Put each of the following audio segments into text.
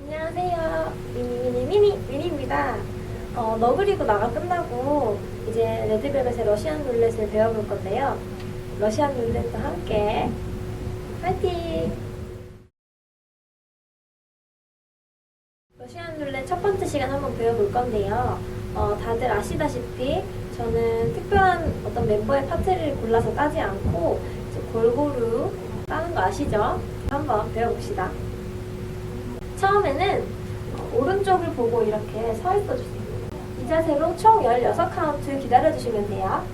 안녕하세요. 미니입니다. 너구리고 나가 끝나고 이제 레드벨벳의 러시안 룰렛을 배워볼 건데요. 러시안 룰렛도 함께 파이팅! 러시안 룰렛 첫 번째 시간 한번 배워볼 건데요. 다들 아시다시피 저는 특별한 어떤 멤버의 파트를 골라서 따지 않고 이제 골고루 따는 거 아시죠? 한번 배워봅시다. 처음에는 오른쪽을 보고 이렇게 서 있어주세요. 이 자세로 총 16카운트 기다려주시면 돼요.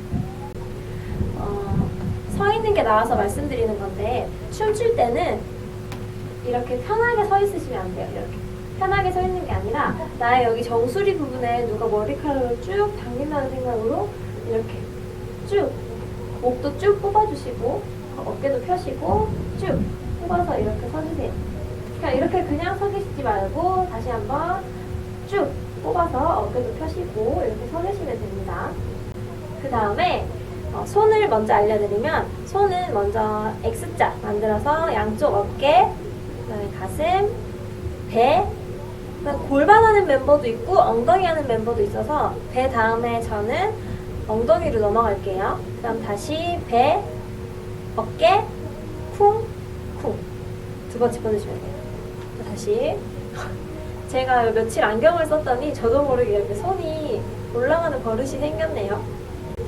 서 있는 게 나와서 말씀드리는 건데 춤출 때는 이렇게 편하게 서 있으시면 안 돼요. 이렇게 편하게 서 있는 게 아니라 나의 여기 정수리 부분에 누가 머리카락을 쭉 당긴다는 생각으로 이렇게 쭉 목도 쭉 뽑아주시고 어깨도 펴시고 쭉 뽑아서 이렇게 서주세요. 이렇게 그냥 서 계시지 말고 다시 한번 쭉 뽑아서 어깨도 펴시고 이렇게 서 계시면 됩니다. 그 다음에 손을 먼저 알려드리면 손은 먼저 X자 만들어서 양쪽 어깨, 그 다음에 가슴, 배, 골반 하는 멤버도 있고 엉덩이 하는 멤버도 있어서 배 다음에 저는 엉덩이로 넘어갈게요. 그 다음 다시 배, 어깨, 쿵, 쿵 두 번 짚어주시면 돼요. 다시 제가 며칠 안경을 썼더니 저도 모르게 이렇게 손이 올라가는 버릇이 생겼네요.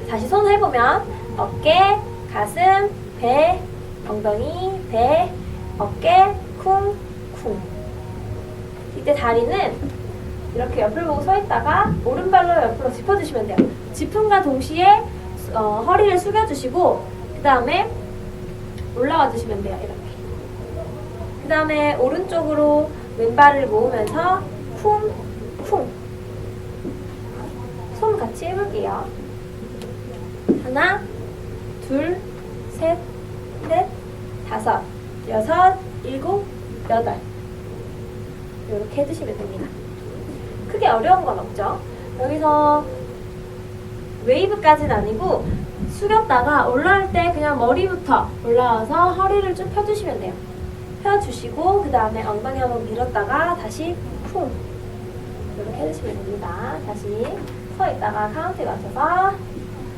다시 손 해보면 어깨, 가슴, 배, 엉덩이, 배, 어깨, 쿵, 쿵. 이때 다리는 이렇게 옆을 보고 서 있다가 오른발로 옆으로 짚어주시면 돼요. 짚음과 동시에 허리를 숙여주시고 그 다음에 올라와 주시면 돼요. 이렇게. 그 다음에 오른쪽으로 왼발을 모으면서 쿵, 쿵. 손 같이 해볼게요. 하나, 둘, 셋, 넷, 다섯, 여섯, 일곱, 여덟. 이렇게 해주시면 됩니다. 크게 어려운 건 없죠? 여기서 웨이브까지는 아니고 숙였다가 올라올 때 그냥 머리부터 올라와서 허리를 쭉 펴주시면 돼요. 펴주시고 그 다음에 엉덩이 한번 밀었다가 다시 쿵 이렇게 해주시면 됩니다. 다시 서 있다가 카운트에 맞춰서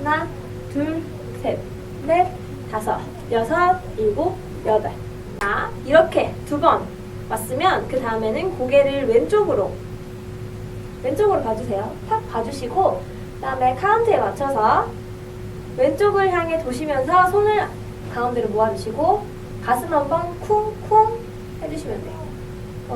하나, 둘, 셋, 넷, 다섯, 여섯, 일곱, 여덟. 자, 이렇게 두 번 왔으면 그 다음에는 고개를 왼쪽으로 봐주세요. 탁 봐주시고 그 다음에 카운트에 맞춰서 왼쪽을 향해 도시면서 손을 가운데로 모아주시고 가슴 한번 쿵쿵 해주시면 돼요.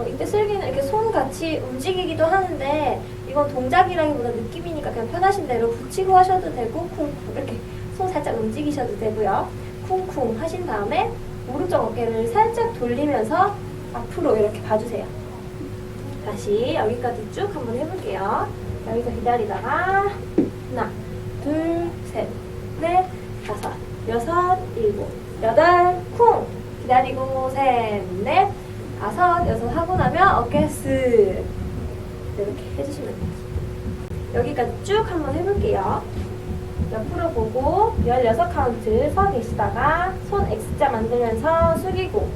이때 슬기는 이렇게 손 같이 움직이기도 하는데 이건 동작이라기보다 느낌이니까 그냥 편하신 대로 붙이고 하셔도 되고 쿵쿵 이렇게 손 살짝 움직이셔도 되고요. 쿵쿵 하신 다음에 오른쪽 어깨를 살짝 돌리면서 앞으로 이렇게 봐주세요. 다시 여기까지 쭉 한번 해볼게요. 여기서 기다리다가 하나, 둘, 셋, 넷, 다섯, 여섯, 일곱, 여덟, 쿵! 기다리고 셋, 넷, 다섯, 여섯 하고 나면 어깨 쓱 이렇게 해주시면 돼요. 여기까지 쭉 한번 해볼게요. 옆으로 보고 16카운트 서 계시다가 손 X자 만들면서 숙이고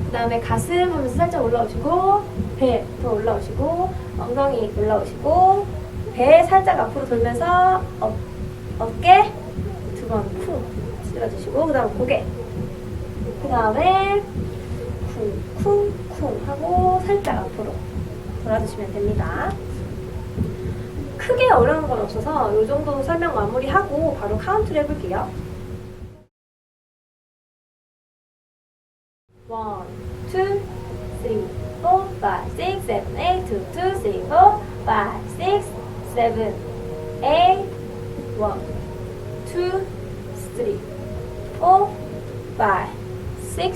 그 다음에 가슴 하면서 살짝 올라오시고 배 더 올라오시고 엉덩이 올라오시고 배 살짝 앞으로 돌면서 어깨 두 번 쿵 쓸어주시고 그 다음 고개 그 다음에 쿵쿵쿵 하고 살짝 앞으로 돌아주시면 됩니다. 크게 어려운 건 없어서 이 정도 설명 마무리하고 바로 카운트를 해볼게요. 1, 2, 3, 4, 5, 6, 7, 8, 2, 2, 3, 4, 5, 6, 7, 8, 1, 2, 3, 4, 5, 6,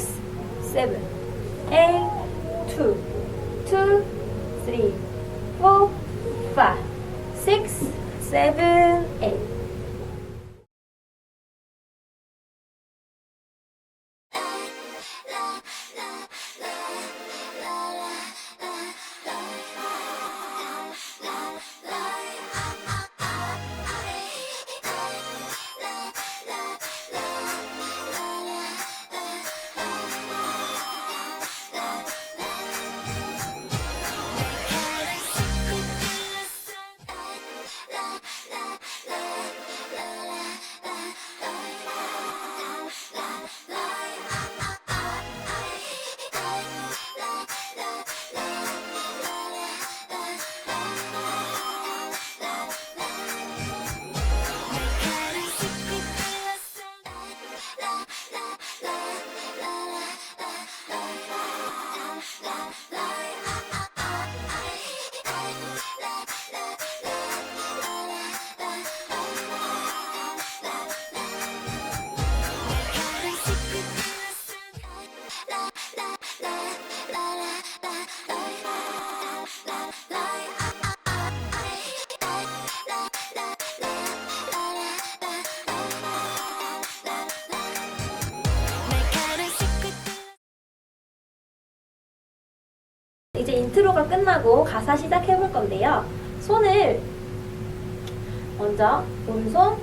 7, 8, 2, 2, 3, 4, 5, 6, 7, 8. 이제 인트로가 끝나고 가사 시작해 볼 건데요. 손을 먼저 오른손,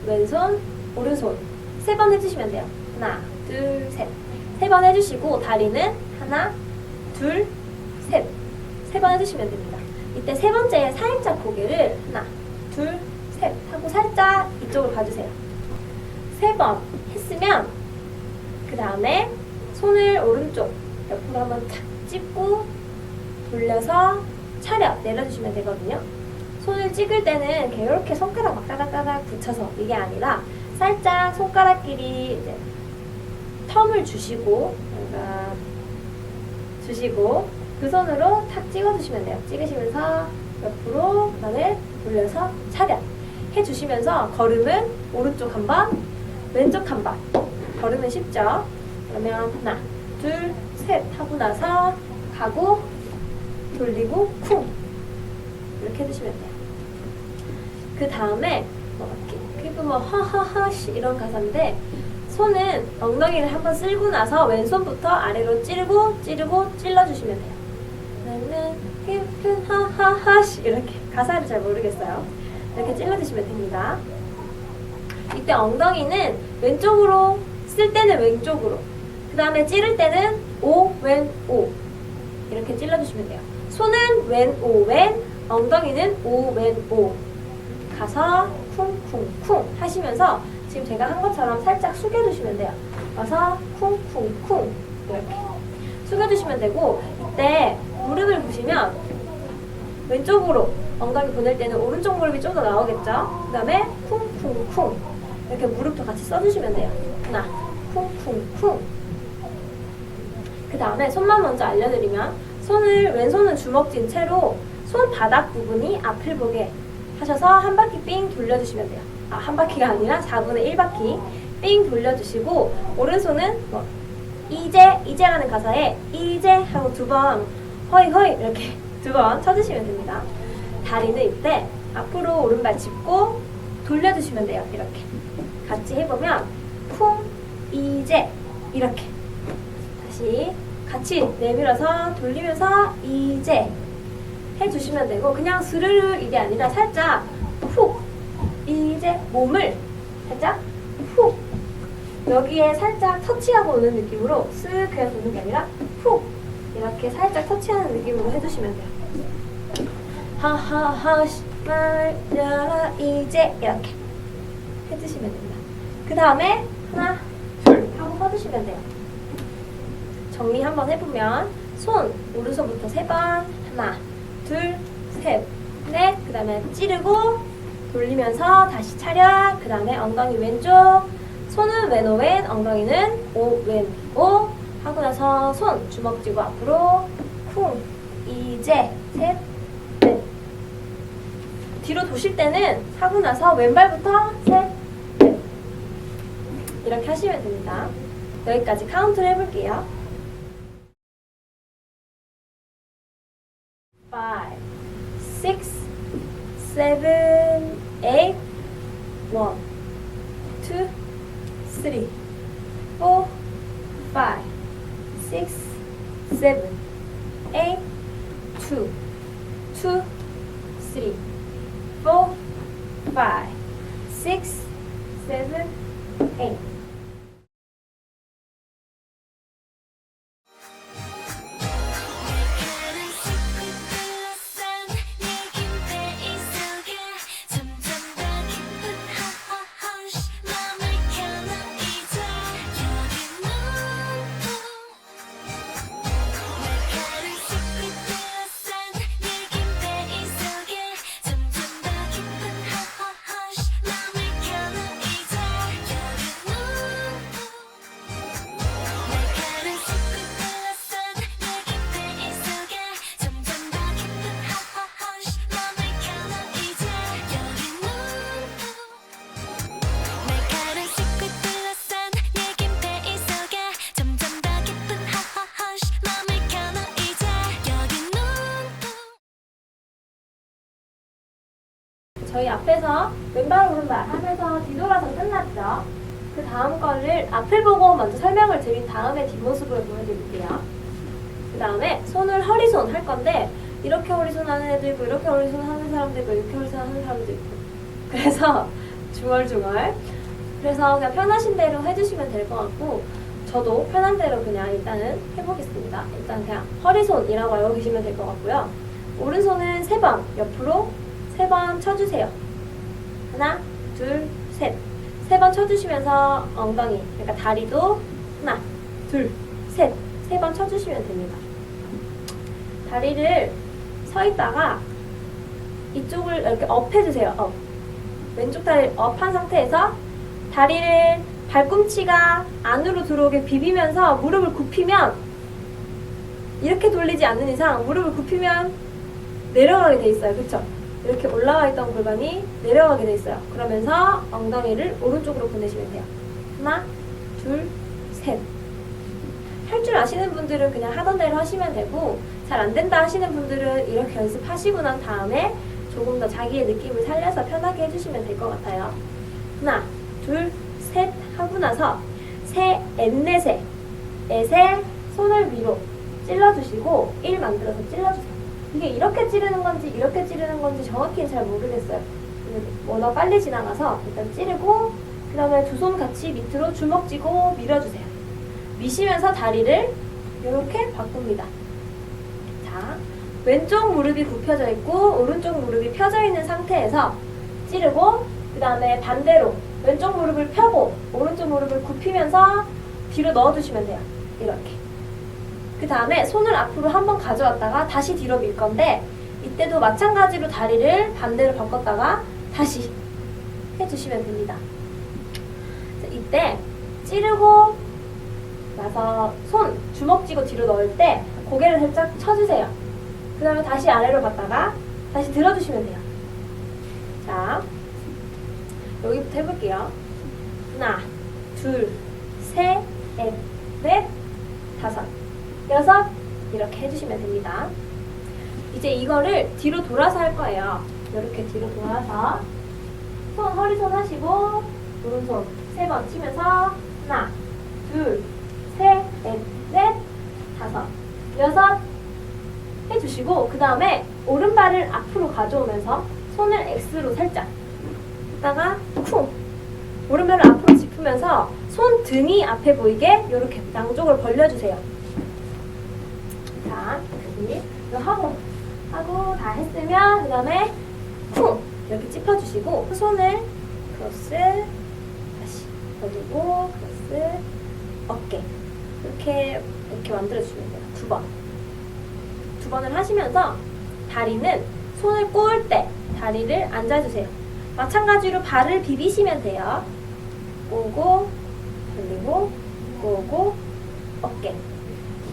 왼손, 오른손 3번 해주시면 돼요. 하나, 둘, 셋. 3번 해주시고 다리는 하나, 둘, 셋. 3번 해주시면 됩니다. 이때 3번째에 살짝 고개를 하나, 둘, 셋 하고 살짝 이쪽으로 봐주세요. 3번 했으면 그 다음에 손을 오른쪽 옆으로 한번 탁 찝고 돌려서 차려 내려주시면 되거든요. 손을 찍을 때는 이렇게 손가락 막 따닥따닥 붙여서 이게 아니라 살짝 손가락끼리 이제 텀을 주시고 그 손으로 탁 찍어주시면 돼요. 찍으시면서 옆으로 그다음에 돌려서 차렷 해주시면서 걸음은 오른쪽 한 번, 왼쪽 한 번. 걸으면 쉽죠? 그러면 하나, 둘, 셋 하고 나서 가고 돌리고 쿵 이렇게 해주시면 돼요. 그 다음에 그리고 허허허 이런 가사인데 손은 엉덩이를 한번 쓸고 나서 왼손부터 아래로 찌르고 찔러주시면 돼요. 그러면 깊은 허허허 이렇게 가사를 잘 모르겠어요. 이렇게 찔러주시면 됩니다. 이때 엉덩이는 왼쪽으로 쓸 때는 왼쪽으로 그 다음에 찌를 때는 오, 왼, 오 이렇게 찔러주시면 돼요. 손은 왼, 오, 왼 엉덩이는 오, 왼, 오 가서 쿵쿵쿵 하시면서 지금 제가 한 것처럼 살짝 숙여주시면 돼요. 와서 쿵쿵쿵 이렇게 숙여주시면 되고 이때 무릎을 보시면 왼쪽으로 엉덩이 보낼 때는 오른쪽 무릎이 좀 더 나오겠죠? 그 다음에 쿵쿵쿵 이렇게 무릎도 같이 써주시면 돼요. 하나 쿵쿵쿵 그 다음에 손만 먼저 알려드리면 왼손은 주먹 쥔 채로 손바닥 부분이 앞을 보게 하셔서 한 바퀴 삥 돌려주시면 돼요. 한 바퀴가 아니라 4분의 1바퀴 삥 돌려주시고 오른손은 이제라는 가사에 이제 하고 2번 허이 이렇게 2번 쳐주시면 됩니다. 다리는 이때 앞으로 오른발 짚고 돌려주시면 돼요. 이렇게 같이 해보면 쿵 이제 이렇게 다시 같이 내밀어서 돌리면서 이제 해주시면 되고 그냥 스르르 이게 아니라 살짝 훅 이제 몸을 살짝 훅 여기에 살짝 터치하고 오는 느낌으로 쓱 그냥 도는 게 아니라 훅 이렇게 살짝 터치하는 느낌으로 해주시면 돼요. 하하하 말려라 이제 이렇게 해주시면 됩니다. 그 다음에 하나 둘 하고 서주시면 돼요. 정리 한번 해보면 손 오른손부터 3번 하나 둘 셋 넷 그 다음에 찌르고 돌리면서 다시 차려 그 다음에 엉덩이 왼쪽 손은 왼, 오, 왼 엉덩이는 오, 왼, 오 하고 나서 손 주먹 쥐고 앞으로 쿵 이제 셋 넷 뒤로 도실 때는 하고 나서 왼발부터 셋 넷 이렇게 하시면 됩니다. 여기까지 카운트를 해볼게요. 5, 6, 7, 8, 1, 2, 3, 4, 5, 6, 7, 8, 2, 2, 3, 4, 5, 6, 7, 8 저희 앞에서 왼발 오른발 하면서 뒤돌아서 끝났죠. 그 다음 거를 앞을 보고 먼저 설명을 드린 다음에 뒷모습으로 보여드릴게요. 다음에 손을 허리손 할 건데 이렇게 허리손 하는 애도 있고 이렇게 허리손 하는 사람도 있고 이렇게 허리손 하는 사람도 있고 그래서 중얼중얼 그래서 그냥 편하신 대로 해주시면 될 것 같고 저도 편한 대로 그냥 일단은 해보겠습니다. 일단 그냥 허리손이라고 알고 계시면 될 것 같고요. 오른손은 3번 옆으로 3번 쳐주세요. 하나, 둘, 셋. 3번 쳐주시면서 엉덩이, 그러니까 다리도 하나, 둘, 셋. 3번 쳐주시면 됩니다. 다리를 서 있다가 이쪽을 이렇게 업 해주세요. 업. 왼쪽 다리를 업한 상태에서 다리를 발꿈치가 안으로 들어오게 비비면서 무릎을 굽히면 이렇게 돌리지 않는 이상 무릎을 굽히면 내려가게 돼 있어요. 그쵸? 이렇게 올라와 있던 골반이 내려가게 돼 있어요. 그러면서 엉덩이를 오른쪽으로 보내시면 돼요. 하나, 둘, 셋. 할 줄 아시는 분들은 그냥 하던 대로 하시면 되고 잘 안 된다 하시는 분들은 이렇게 연습하시고 난 다음에 조금 더 자기의 느낌을 살려서 편하게 해주시면 될 것 같아요. 하나, 둘, 셋 하고 나서 세, 넷에 넷에 손을 위로 찔러주시고 1 만들어서 찔러주세요. 이게 이렇게 찌르는 건지 이렇게 찌르는 건지 정확히는 잘 모르겠어요. 워낙 빨리 지나가서 일단 찌르고 그 다음에 두 손 같이 밑으로 주먹 쥐고 밀어주세요. 미시면서 다리를 이렇게 바꿉니다. 자, 왼쪽 무릎이 굽혀져 있고 오른쪽 무릎이 펴져 있는 상태에서 찌르고 그 다음에 반대로 왼쪽 무릎을 펴고 오른쪽 무릎을 굽히면서 뒤로 넣어주시면 돼요. 이렇게. 그 다음에 손을 앞으로 한번 가져왔다가 다시 뒤로 밀 건데 이때도 마찬가지로 다리를 반대로 바꿨다가 다시 해주시면 됩니다. 자, 이때 찌르고 나서 손 주먹 쥐고 뒤로 넣을 때 고개를 살짝 쳐주세요. 그 다음에 다시 아래로 갔다가 다시 들어주시면 돼요. 자, 여기부터 해볼게요. 하나, 둘, 셋, 넷, 다섯, 여섯 이렇게 해주시면 됩니다. 이제 이거를 뒤로 돌아서 할 거예요. 이렇게 뒤로 돌아서 손 허리손 하시고 오른손 3번 치면서 하나, 둘, 셋, 넷, 다섯, 여섯 해주시고 그 다음에 오른발을 앞으로 가져오면서 손을 X로 살짝 했다가 쿵 오른발을 앞으로 짚으면서 손 등이 앞에 보이게 이렇게 양쪽을 벌려주세요. 자, 이거 하고 다 했으면 그 다음에 쿵 이렇게 짚어주시고 손을 크로스 다시 벌리고 크로스 어깨 이렇게 만들어주시면 돼요. 두 번을 하시면서 다리는 손을 꼬을 때 다리를 앉아주세요. 마찬가지로 발을 비비시면 돼요. 꼬고 벌리고 꼬고 어깨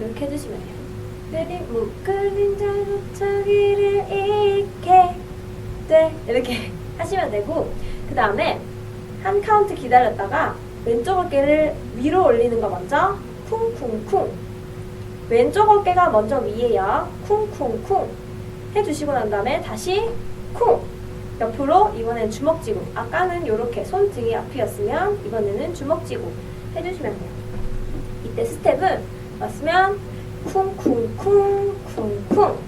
이렇게 해주시면 돼요. 느린 묶을린 자기를 잃게 돼 이렇게 하시면 되고 그 다음에 한 카운트 기다렸다가 왼쪽 어깨를 위로 올리는 거 먼저 쿵쿵쿵 왼쪽 어깨가 먼저 위에요. 쿵쿵쿵 해주시고 난 다음에 다시 쿵 옆으로 이번엔 주먹 쥐고 아까는 이렇게 손등이 앞이었으면 이번에는 주먹 쥐고 해주시면 돼요. 이때 스텝은 왔으면 쿵쿵쿵 쿵쿵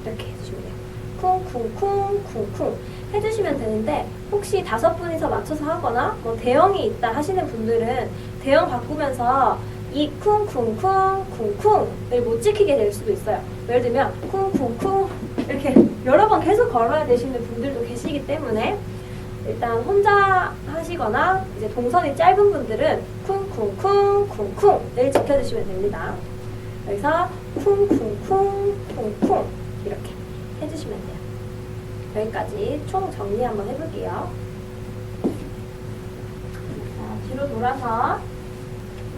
이렇게 해주시면 돼요. 쿵쿵쿵 쿵쿵 해주시면 되는데 혹시 5분이서 맞춰서 하거나 뭐 대형이 있다 하시는 분들은 대형 바꾸면서 이 쿵쿵쿵 쿵쿵을 못 지키게 될 수도 있어요. 예를 들면 쿵쿵쿵 이렇게 여러 번 계속 걸어야 되시는 분들도 계시기 때문에 일단 혼자 하시거나 이제 동선이 짧은 분들은 쿵쿵쿵 쿵쿵을 지켜주시면 됩니다. 여기서 쿵쿵쿵 쿵쿵 이렇게 해주시면 돼요. 여기까지 총 정리 한번 해볼게요. 자, 뒤로 돌아서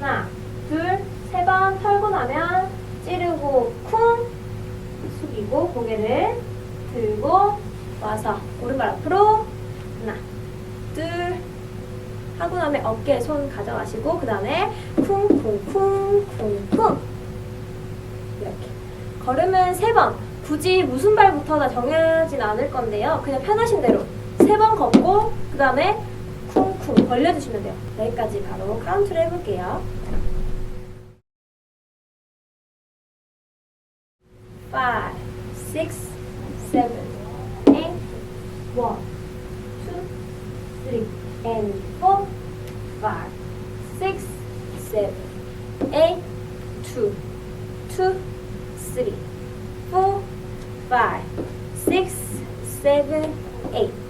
하나, 둘, 3번 털고 나면 찌르고 쿵 숙이고 고개를 들고 와서 오른발 앞으로 하나, 둘 하고 나면 어깨에 손 가져가시고 그 다음에 쿵쿵쿵 쿵쿵 이렇게 걸음은 3번 굳이 무슨 발부터 다 정하진 않을 건데요. 그냥 편하신 대로 3번 걷고 그 다음에 쿵쿵 벌려주시면 돼요. 여기까지 바로 카운트를 해볼게요. 5, 6, 7, 8, 1, 2, 3, and 4, 5, 6, 7, 8, 2, 2, 3, 4, 5, 6, 7, 8.